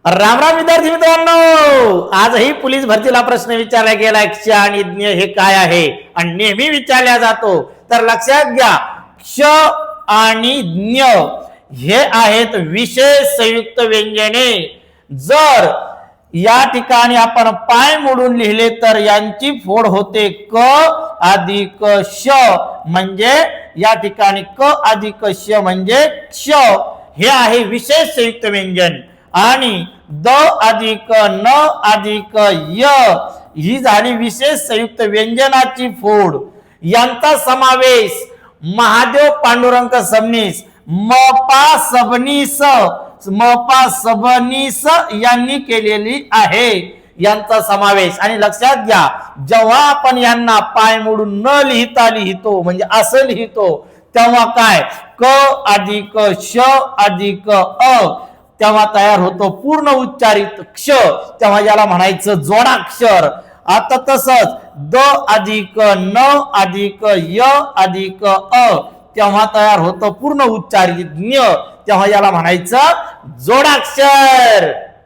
राम राम विद्यार्थी मित्रांनो, आजही पोलीस भरतीला प्रश्न विचारला गेला क्ष आणि ज्ञ हे काय आहे आणि नेहमी विचारला जातो. तर लक्षात घ्या, क्ष आणि ज्ञ हे आहेत विशेष संयुक्त व्यंजने. जर या ठिकाणी आपण पाय मोडून लिहिले तर यांची फोड होते क अधिक श, म्हणजे या ठिकाणी क अधिक श म्हणजे क्ष. हे आहे विशेष संयुक्त व्यंजन. आणि द अधिक न अधिक य ही झाली विशेष संयुक्त व्यंजनाची फोड. यांचा समावेश महादेव पांडुरंग सबनीस, मपा सबनीस, मपा सबनीस यांनी केलेली आहे. यांचा समावेश. आणि लक्षात घ्या, जेव्हा आपण यांना पाय मोडून न लिहिता लिहितो म्हणजे असं लिहितो तेव्हा काय क अधिक श अधिक अ तेव्हा तयार होतो पूर्ण उच्चारित क्ष. तेव्हा याला म्हणायचं जोडाक्षर. आता तसंच द अधिक न अधिक य अधिक अ तेव्हा तयार होतं पूर्ण उच्चारित ज्ञ. तेव्हा याला म्हणायचं जोडाक्षर.